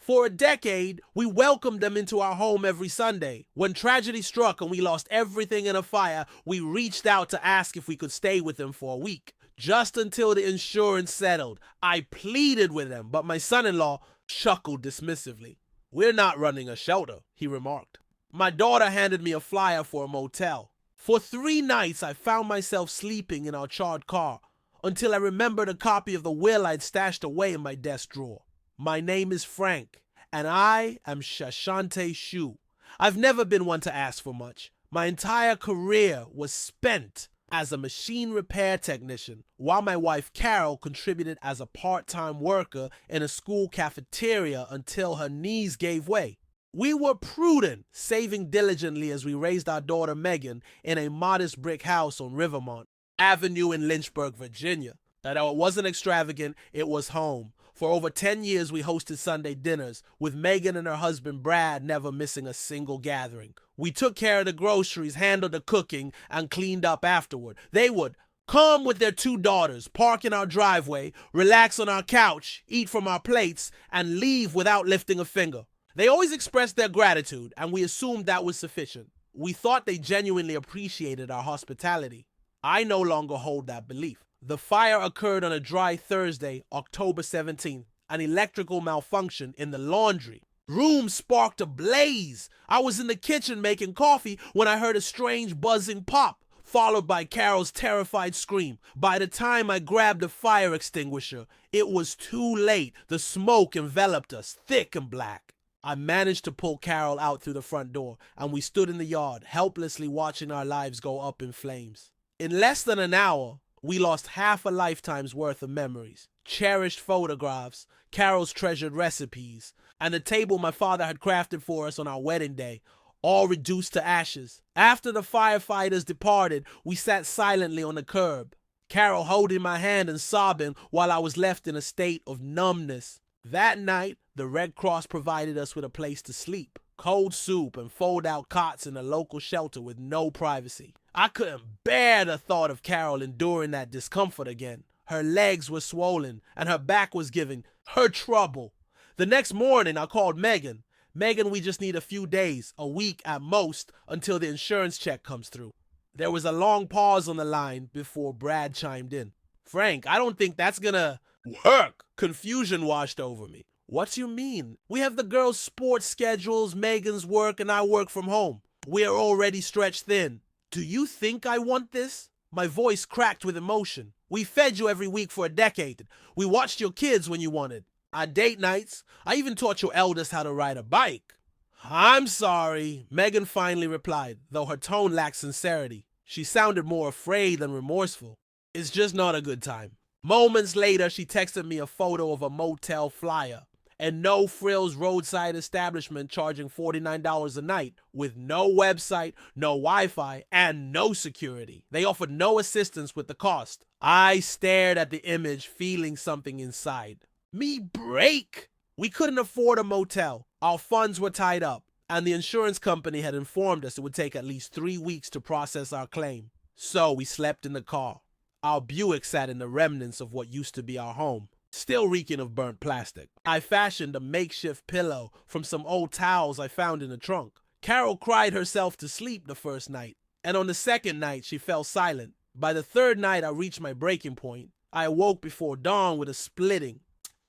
For a decade, we welcomed them into our home every Sunday. When tragedy struck and we lost everything in a fire, we reached out to ask if we could stay with them for a week. Just until the insurance settled, I pleaded with them, but my son-in-law chuckled dismissively. "We're not running a shelter," he remarked. My daughter handed me a flyer for a motel. For 3 nights, I found myself sleeping in our charred car until I remembered a copy of the will I'd stashed away in my desk drawer. My name is Frank, and I am Shashante Shu. I've never been one to ask for much. My entire career was spent as a machine repair technician, while my wife Carol contributed as a part-time worker in a school cafeteria until her knees gave way. We were prudent, saving diligently as we raised our daughter Megan in a modest brick house on Rivermont Avenue in Lynchburg, Virginia. Though it wasn't extravagant, it was home. For over 10 years, we hosted Sunday dinners, with Megan and her husband Brad never missing a single gathering. We took care of the groceries, handled the cooking, and cleaned up afterward. They would come with their 2 daughters, park in our driveway, relax on our couch, eat from our plates, and leave without lifting a finger. They always expressed their gratitude, and we assumed that was sufficient. We thought they genuinely appreciated our hospitality. I no longer hold that belief. The fire occurred on a dry Thursday, October 17th, an electrical malfunction in the laundry. Room sparked ablaze. I was in the kitchen making coffee when I heard a strange buzzing pop, followed by Carol's terrified scream. By the time I grabbed a fire extinguisher, it was too late. The smoke enveloped us, thick and black. I managed to pull Carol out through the front door, and we stood in the yard, helplessly watching our lives go up in flames. In less than an hour, we lost half a lifetime's worth of memories, cherished photographs, Carol's treasured recipes, and the table my father had crafted for us on our wedding day, all reduced to ashes. After the firefighters departed, we sat silently on the curb, Carol holding my hand and sobbing while I was left in a state of numbness. That night, the Red Cross provided us with a place to sleep, cold soup and fold-out cots in a local shelter with no privacy. I couldn't bear the thought of Carol enduring that discomfort again. Her legs were swollen, and her back was giving her trouble. The next morning, I called Megan. "Megan, we just need a few days, a week at most, until the insurance check comes through." There was a long pause on the line before Brad chimed in. "Frank, I don't think that's gonna work." Confusion washed over me. "What do you mean? We have the girls' sports schedules, Megan's work, and I work from home. We're already stretched thin. Do you think I want this?" My voice cracked with emotion. "We fed you every week for a decade. We watched your kids when you wanted. Our date nights. I even taught your eldest how to ride a bike." "I'm sorry," Megan finally replied, though her tone lacked sincerity. She sounded more afraid than remorseful. "It's just not a good time." Moments later, she texted me a photo of a motel flyer. A no-frills roadside establishment charging $49 a night with no website, no Wi-Fi, and no security. They offered no assistance with the cost. I stared at the image, feeling something inside me break. We couldn't afford a motel. Our funds were tied up, and the insurance company had informed us it would take at least 3 weeks to process our claim. So we slept in the car. Our Buick sat in the remnants of what used to be our home, still reeking of burnt plastic. I fashioned a makeshift pillow from some old towels I found in the trunk. Carol cried herself to sleep the first night, and on the second night she fell silent. By the third night I reached my breaking point. I awoke before dawn with a splitting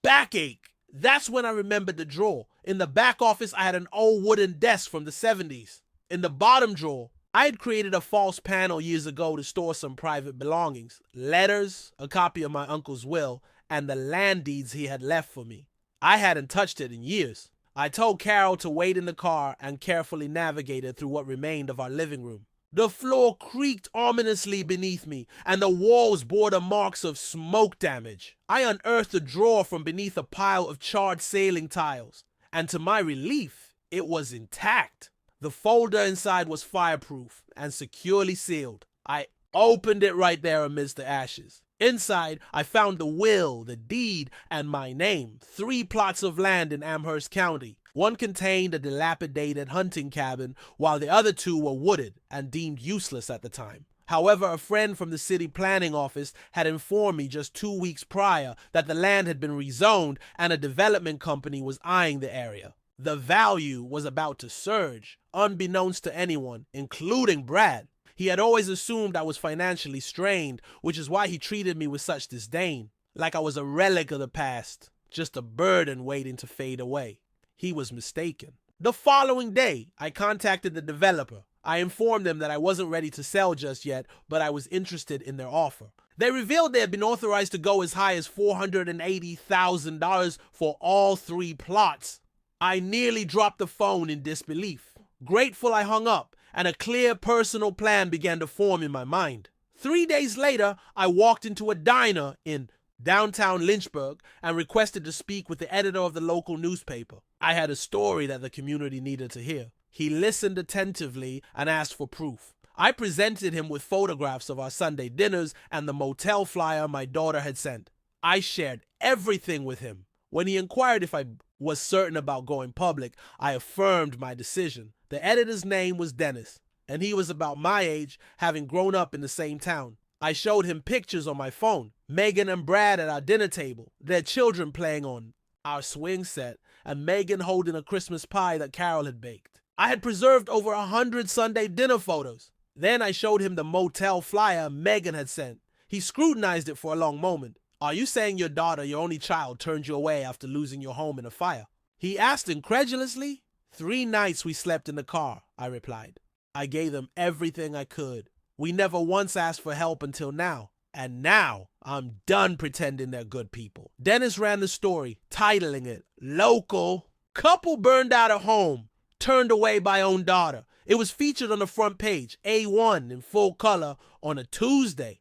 backache. That's when I remembered the drawer. In the back office I had an old wooden desk from the 70s. In the bottom drawer, I had created a false panel years ago to store some private belongings. Letters, a copy of my uncle's will, and the land deeds he had left for me. I hadn't touched it in years. I told Carol to wait in the car and carefully navigated through what remained of our living room. The floor creaked ominously beneath me, and the walls bore the marks of smoke damage. I unearthed a drawer from beneath a pile of charred ceiling tiles, and to my relief, it was intact. The folder inside was fireproof and securely sealed. I opened it right there amidst the ashes. Inside, I found the will, the deed, and my name. 3 plots of land in Amherst County. One contained a dilapidated hunting cabin, while the other 2 were wooded and deemed useless at the time. However, a friend from the city planning office had informed me just 2 weeks prior that the land had been rezoned and a development company was eyeing the area. The value was about to surge, unbeknownst to anyone, including Brad. He had always assumed I was financially strained, which is why he treated me with such disdain, like I was a relic of the past, just a burden waiting to fade away. He was mistaken. The following day, I contacted the developer. I informed them that I wasn't ready to sell just yet, but I was interested in their offer. They revealed they had been authorized to go as high as $480,000 for all 3 plots. I nearly dropped the phone in disbelief. Grateful, I hung up, and a clear personal plan began to form in my mind. 3 days later, I walked into a diner in downtown Lynchburg and requested to speak with the editor of the local newspaper. I had a story that the community needed to hear. He listened attentively and asked for proof. I presented him with photographs of our Sunday dinners and the motel flyer my daughter had sent. I shared everything with him. When he inquired if I was certain about going public, I affirmed my decision. The editor's name was Dennis, and he was about my age, having grown up in the same town. I showed him pictures on my phone, Megan and Brad at our dinner table, their children playing on our swing set, and Megan holding a Christmas pie that Carol had baked. I had preserved over 100 Sunday dinner photos. Then I showed him the motel flyer Megan had sent. He scrutinized it for a long moment. "Are you saying your daughter, your only child, turned you away after losing your home in a fire?" He asked incredulously. 3 nights we slept in the car, I replied. I gave them everything I could. We never once asked for help until now. And now, I'm done pretending they're good people. Dennis ran the story, titling it, "Local Couple Burned Out of Home, Turned Away by Own Daughter." It was featured on the front page, A1 in full color, on a Tuesday.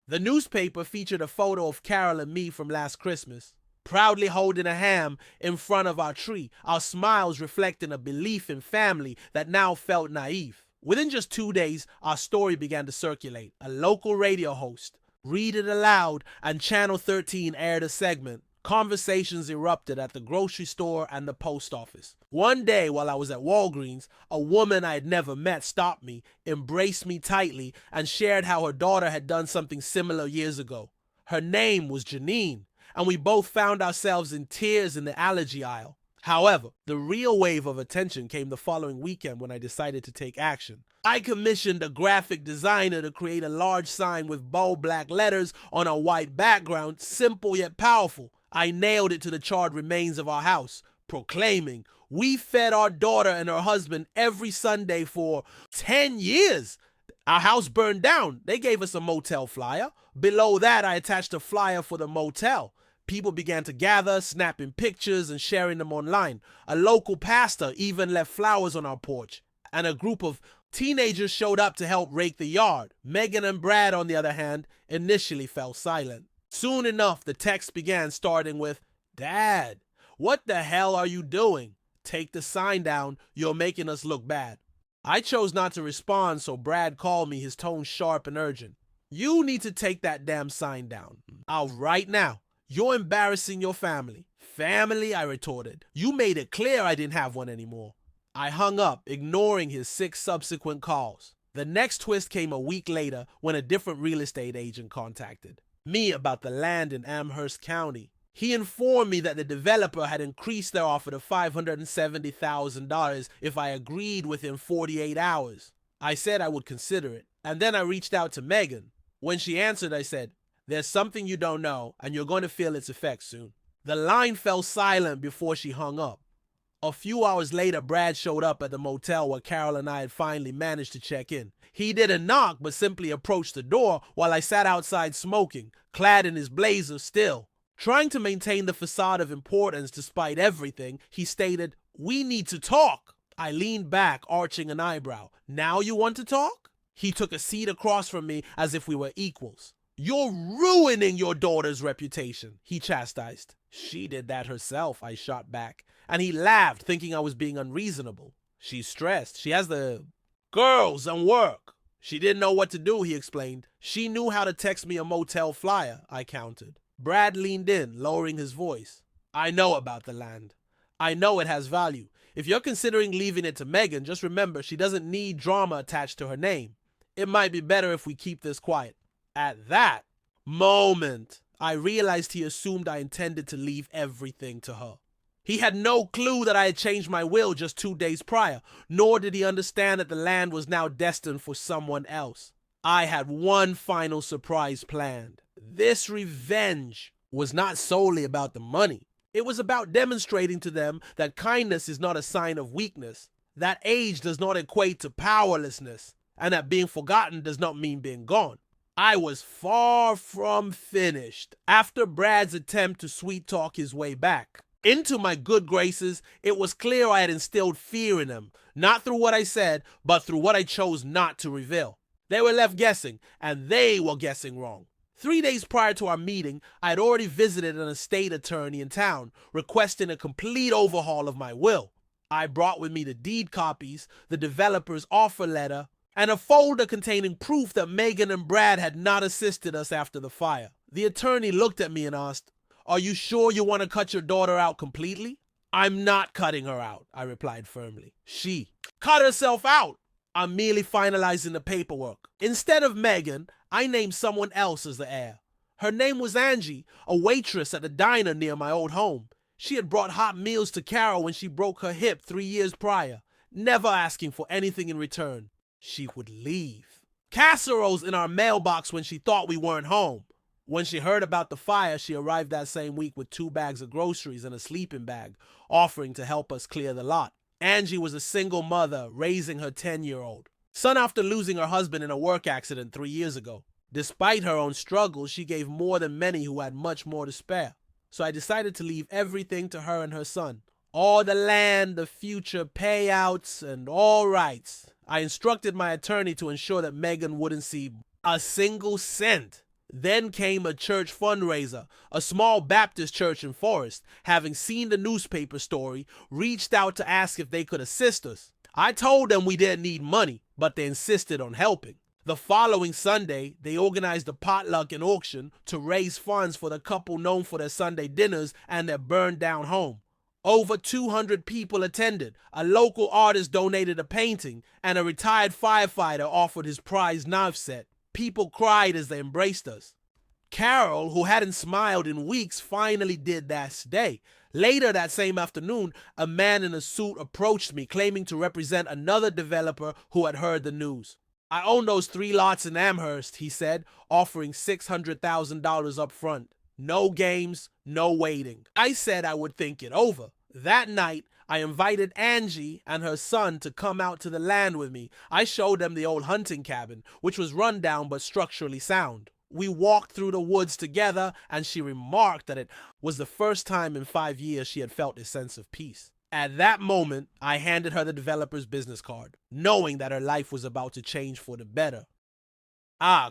The newspaper featured a photo of Carol and me from last Christmas, proudly holding a ham in front of our tree, our smiles reflecting a belief in family that now felt naive. Within just 2 days, our story began to circulate. A local radio host read it aloud, and Channel 13 aired a segment. Conversations erupted at the grocery store and the post office. One day, while I was at Walgreens, a woman I had never met stopped me, embraced me tightly, and shared how her daughter had done something similar years ago. Her name was Janine, and we both found ourselves in tears in the allergy aisle. However, the real wave of attention came the following weekend when I decided to take action. I commissioned a graphic designer to create a large sign with bold black letters on a white background, simple yet powerful. I nailed it to the charred remains of our house, proclaiming, "We fed our daughter and her husband every Sunday for 10 years. Our house burned down. They gave us a motel flyer. Below that, I attached a flyer for the motel. People began to gather, snapping pictures and sharing them online. A local pastor even left flowers on our porch, and a group of teenagers showed up to help rake the yard. Megan and Brad, on the other hand, initially fell silent. Soon enough, the text began, starting with, "Dad, what the hell are you doing? Take the sign down. You're making us look bad." I chose not to respond, so Brad called me, his tone sharp and urgent. "You need to take that damn sign down. Right now. You're embarrassing your family." "Family?" I retorted. "You made it clear I didn't have one anymore." I hung up, ignoring his 6 subsequent calls. The next twist came a week later when a different real estate agent contacted me about the land in Amherst County. He informed me that the developer had increased their offer to $570,000 if I agreed within 48 hours. I said I would consider it, and then I reached out to Megan. When she answered, I said, "There's something you don't know, and you're going to feel its effects soon." The line fell silent before she hung up. A few hours later, Brad showed up at the motel where Carol and I had finally managed to check in. He didn't knock, but simply approached the door while I sat outside smoking, clad in his blazer still. Trying to maintain the facade of importance despite everything, he stated, "We need to talk." I leaned back, arching an eyebrow. "Now you want to talk?" He took a seat across from me as if we were equals. "You're ruining your daughter's reputation," he chastised. "She did that herself," I shot back, and he laughed, thinking I was being unreasonable. "She's stressed. She has the girls and work." "She didn't know what to do," he explained. "She knew how to text me a motel flyer," I countered. Brad leaned in, lowering his voice. "I know about the land. I know it has value. If you're considering leaving it to Megan, just remember she doesn't need drama attached to her name. It might be better if we keep this quiet. At that moment, I realized he assumed I intended to leave everything to her. He had no clue that I had changed my will just 2 days prior, nor did he understand that the land was now destined for someone else. I had one final surprise planned. This revenge was not solely about the money. It was about demonstrating to them that kindness is not a sign of weakness, that age does not equate to powerlessness, and that being forgotten does not mean being gone. I was far from finished after Brad's attempt to sweet-talk his way back into my good graces. It was clear I had instilled fear in them, not through what I said, but through what I chose not to reveal. They were left guessing, and they were guessing wrong. 3 days prior to our meeting, I had already visited an estate attorney in town, requesting a complete overhaul of my will. I brought with me the deed copies, the developer's offer letter, and a folder containing proof that Megan and Brad had not assisted us after the fire. The attorney looked at me and asked, "Are you sure you want to cut your daughter out completely?" "I'm not cutting her out," I replied firmly. "She cut herself out. I'm merely finalizing the paperwork." Instead of Megan, I named someone else as the heir. Her name was Angie, a waitress at a diner near my old home. She had brought hot meals to Carol when she broke her hip 3 years prior, never asking for anything in return. She would leave casseroles in our mailbox when she thought we weren't home. When she heard about the fire, she arrived that same week with 2 bags of groceries and a sleeping bag, offering to help us clear the lot. Angie was a single mother raising her 10-year-old son after losing her husband in a work accident 3 years ago. Despite her own struggles, she gave more than many who had much more to spare. So I decided to leave everything to her and her son. All the land, the future payouts, and all rights. I instructed my attorney to ensure that Megan wouldn't see a single cent. Then came a church fundraiser. A small Baptist church in Forest, having seen the newspaper story, reached out to ask if they could assist us. I told them we didn't need money, but they insisted on helping. The following Sunday, they organized a potluck and auction to raise funds for the couple known for their Sunday dinners and their burned-down home. Over 200 people attended. A local artist donated a painting, and a retired firefighter offered his prized knife set. People cried as they embraced us. Carol, who hadn't smiled in weeks, finally did that day. Later that same afternoon, a man in a suit approached me, claiming to represent another developer who had heard the news. "I own those 3 lots in Amherst," he said, offering $600,000 up front. No games, no waiting. I said I would think it over. That night, I invited Angie and her son to come out to the land with me. I showed them the old hunting cabin, which was run down but structurally sound. We walked through the woods together, and she remarked that it was the first time in 5 years she had felt a sense of peace. At that moment, I handed her the developer's business card, knowing that her life was about to change for the better.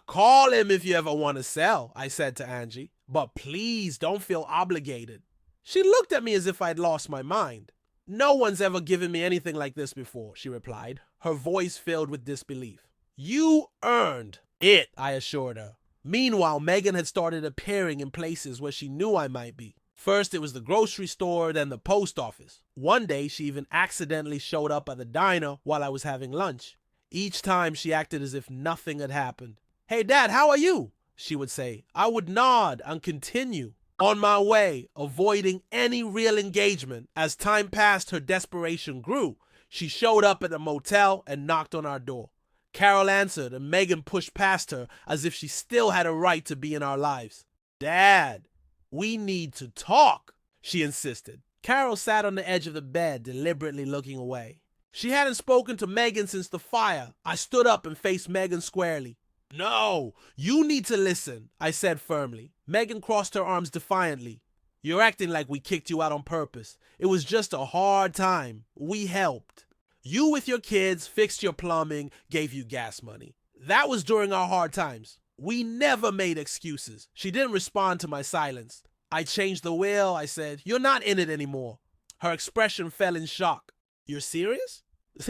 "Call him if you ever want to sell," I said to Angie, "but please don't feel obligated." She looked at me as if I'd lost my mind. "No one's ever given me anything like this before," she replied, her voice filled with disbelief. "You earned it," I assured her. Meanwhile, Megan had started appearing in places where she knew I might be. First, it was the grocery store, then the post office. One day, she even accidentally showed up at the diner while I was having lunch. Each time, she acted as if nothing had happened. "Hey, Dad, how are you?" she would say. I would nod and continue on my way, avoiding any real engagement. As time passed, her desperation grew. She showed up at the motel and knocked on our door. Carol answered, and Megan pushed past her as if she still had a right to be in our lives. "Dad, we need to talk," she insisted. Carol sat on the edge of the bed, deliberately looking away. She hadn't spoken to Megan since the fire. I stood up and faced Megan squarely. "No, you need to listen," I said firmly. Megan crossed her arms defiantly. "You're acting like we kicked you out on purpose. It was just a hard time. We helped. You with your kids, fixed your plumbing, gave you gas money. That was during our hard times. We never made excuses." She didn't respond to my silence. "I changed the will," I said. "You're not in it anymore." Her expression fell in shock. "You're serious?"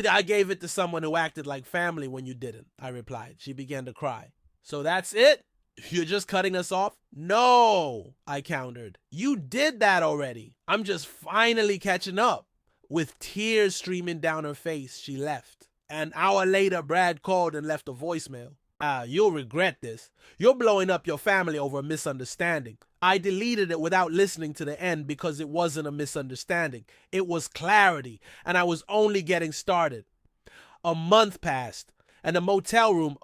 "I gave it to someone who acted like family when you didn't," I replied. She began to cry. "So that's it? You're just cutting us off?" "No," I countered. "You did that already. I'm just finally catching up." With tears streaming down her face, she left. An hour later, Brad called and left a voicemail. You'll regret this. You're blowing up your family over a misunderstanding. I deleted it without listening to the end because it wasn't a misunderstanding. It was clarity, and I was only getting started. A month passed, and the motel room,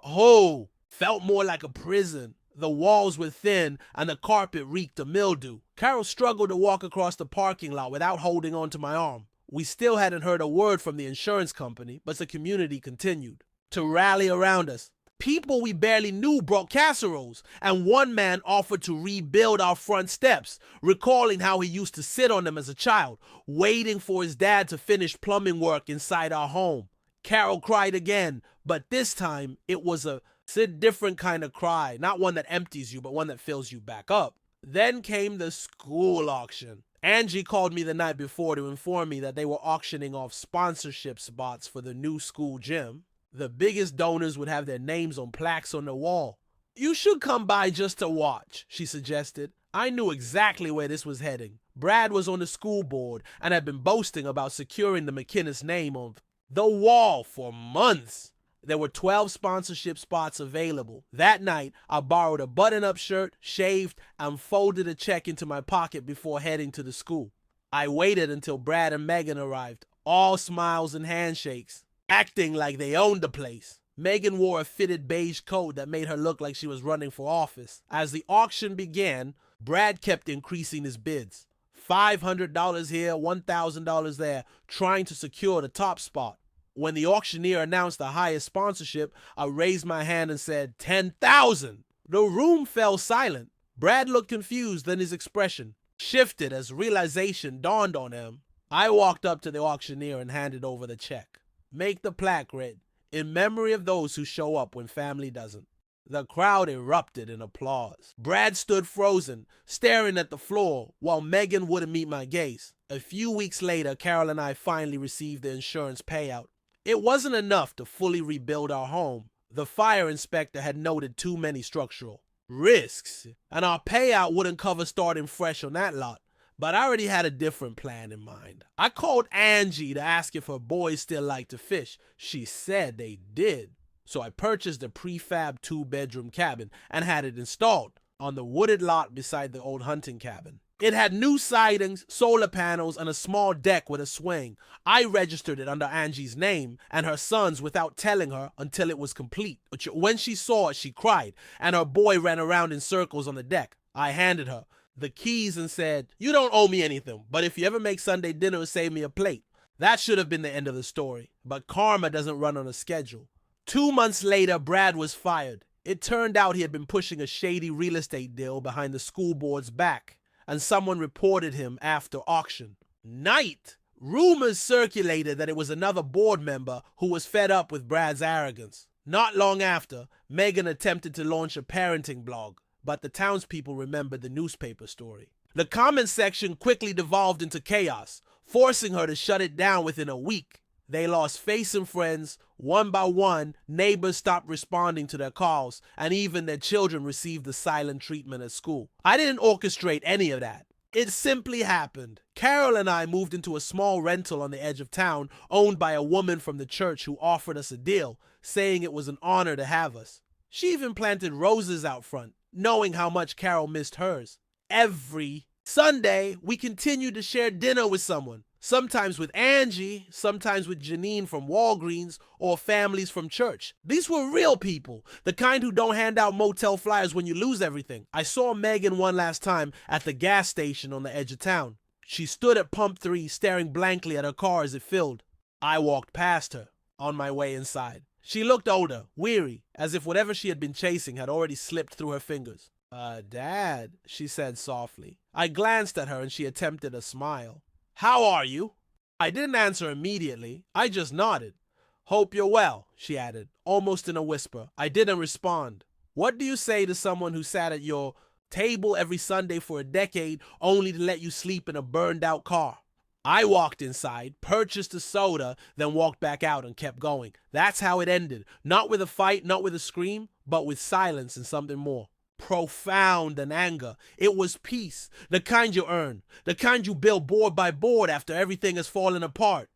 felt more like a prison. The walls were thin, and the carpet reeked of mildew. Carol struggled to walk across the parking lot without holding on to my arm. We still hadn't heard a word from the insurance company, but the community continued to rally around us. People we barely knew brought casseroles, and one man offered to rebuild our front steps, recalling how he used to sit on them as a child, waiting for his dad to finish plumbing work inside our home. Carol cried again, but this time it was a different kind of cry, not one that empties you, but one that fills you back up. Then came the school auction. Angie called me the night before to inform me that they were auctioning off sponsorship spots for the new school gym. The biggest donors would have their names on plaques on the wall. You should come by just to watch, she suggested. I knew exactly where this was heading. Brad was on the school board and had been boasting about securing the McInnes name on the wall for months. There were 12 sponsorship spots available. That night, I borrowed a button-up shirt, shaved, and folded a check into my pocket before heading to the school. I waited until Brad and Megan arrived, all smiles and handshakes, acting like they owned the place. Megan wore a fitted beige coat that made her look like she was running for office. As the auction began, Brad kept increasing his bids. $500 here, $1,000 there, trying to secure the top spot. When the auctioneer announced the highest sponsorship, I raised my hand and said, $10,000. The room fell silent. Brad looked confused, then his expression shifted as realization dawned on him. I walked up to the auctioneer and handed over the check. Make the plaque read, in memory of those who show up when family doesn't. The crowd erupted in applause. Brad stood frozen, staring at the floor, while Megan wouldn't meet my gaze. A few weeks later, Carol and I finally received the insurance payout. It wasn't enough to fully rebuild our home. The fire inspector had noted too many structural risks, and our payout wouldn't cover starting fresh on that lot. But I already had a different plan in mind. I called Angie to ask if her boys still like to fish. She said they did. So I purchased a prefab 2-bedroom cabin and had it installed on the wooded lot beside the old hunting cabin. It had new sidings, solar panels, and a small deck with a swing. I registered it under Angie's name and her son's without telling her until it was complete. When she saw it, she cried, and her boy ran around in circles on the deck. I handed her the keys and said, "You don't owe me anything, but if you ever make Sunday dinner, save me a plate." That should have been the end of the story, but karma doesn't run on a schedule. 2 months later, Brad was fired. It turned out he had been pushing a shady real estate deal behind the school board's back, and someone reported him after auction. Night! Rumors circulated that it was another board member who was fed up with Brad's arrogance. Not long after, Megan attempted to launch a parenting blog, but the townspeople remembered the newspaper story. The comment section quickly devolved into chaos, forcing her to shut it down within a week. They lost face and friends. One by one, neighbors stopped responding to their calls, and even their children received the silent treatment at school. I didn't orchestrate any of that. It simply happened. Carol and I moved into a small rental on the edge of town, owned by a woman from the church who offered us a deal, saying it was an honor to have us. She even planted roses out front, knowing how much Carol missed hers. Every Sunday, we continued to share dinner with someone. Sometimes with Angie, sometimes with Janine from Walgreens, or families from church. These were real people, the kind who don't hand out motel flyers when you lose everything. I saw Megan one last time at the gas station on the edge of town. She stood at pump 3, staring blankly at her car as it filled. I walked past her, on my way inside. She looked older, weary, as if whatever she had been chasing had already slipped through her fingers. Dad, she said softly. I glanced at her and she attempted a smile. How are you? I didn't answer immediately. I just nodded. Hope you're well, she added, almost in a whisper. I didn't respond. What do you say to someone who sat at your table every Sunday for a decade only to let you sleep in a burned-out car? I walked inside, purchased a soda, then walked back out and kept going. That's how it ended. Not with a fight, not with a scream, but with silence and something more. Profound than anger. It was peace, the kind you earn, the kind you build board by board after everything has fallen apart.